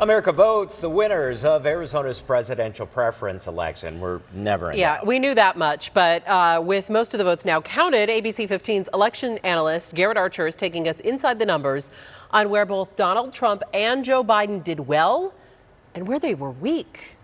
America Votes, the winners of Arizona's presidential preference election were never in doubt. Yeah, we knew that much, but with most of the votes now counted, ABC 15's election analyst Garrett Archer is taking us inside the numbers on where both Donald Trump and Joe Biden did well and where they were weak.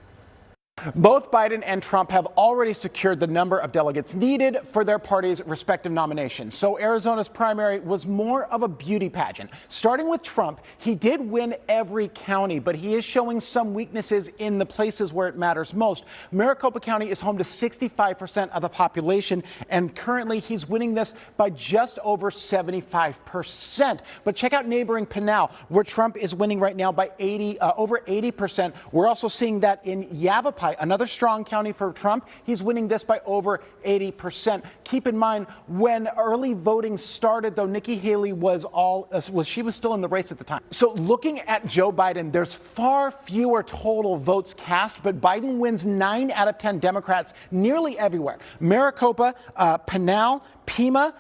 Both Biden and Trump have already secured the number of delegates needed for their parties' respective nominations. So Arizona's primary was more of a beauty pageant. Starting with Trump, he did win every county, but he is showing some weaknesses in the places where it matters most. Maricopa County is home to 65% of the population, and currently he's winning this by just over 75%. But check out neighboring Pinal, where Trump is winning right now by over 80%. We're also seeing that in Yavapai, another strong county for Trump. He's winning this by over 80%. Keep in mind, when early voting started, though, Nikki Haley was still in the race at the time. So looking at Joe Biden, there's far fewer total votes cast, but Biden wins 9 out of 10 Democrats nearly everywhere. Maricopa, Pinal, Pima,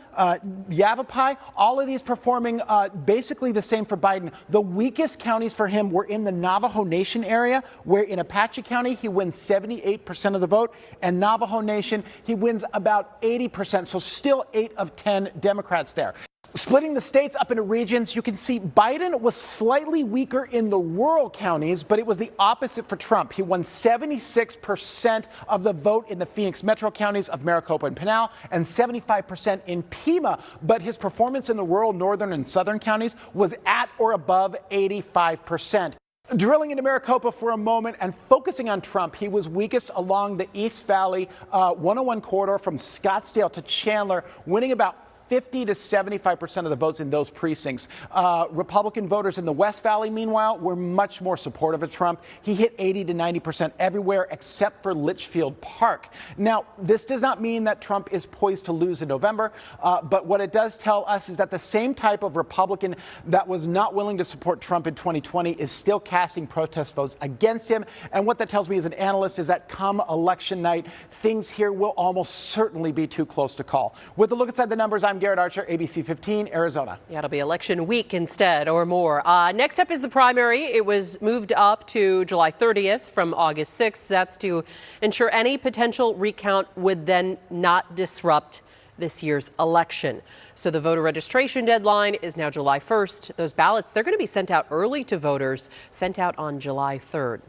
Yavapai, all of these performing basically the same for Biden. The weakest counties for him were in the Navajo Nation area, where in Apache County, he wins 78% of the vote, and Navajo Nation, he wins about 80%, so still 8 of 10 Democrats there. Splitting the states up into regions, you can see Biden was slightly weaker in the rural counties, but it was the opposite for Trump. He won 76% of the vote in the Phoenix metro counties of Maricopa and Pinal, and 75% in Pima. But his performance in the rural, northern, and southern counties was at or above 85%. Drilling into Maricopa for a moment and focusing on Trump, he was weakest along the East Valley 101 corridor from Scottsdale to Chandler, winning about 50 to 75% of the votes in those precincts. Republican voters in the West Valley, meanwhile, were much more supportive of Trump. He hit 80 to 90% everywhere except for Litchfield Park. Now, this does not mean that Trump is poised to lose in November, but what it does tell us is that the same type of Republican that was not willing to support Trump in 2020 is still casting protest votes against him. And what that tells me as an analyst is that come election night, things here will almost certainly be too close to call. With a look inside the numbers, I'm Garrett Archer, ABC 15, Arizona. Yeah, it'll be election week instead or more. Next up is the primary. It was moved up to July 30th from August 6th. That's to ensure any potential recount would then not disrupt this year's election. So the voter registration deadline is now July 1st. Those ballots, they're going to be sent out early to voters, sent out on July 3rd.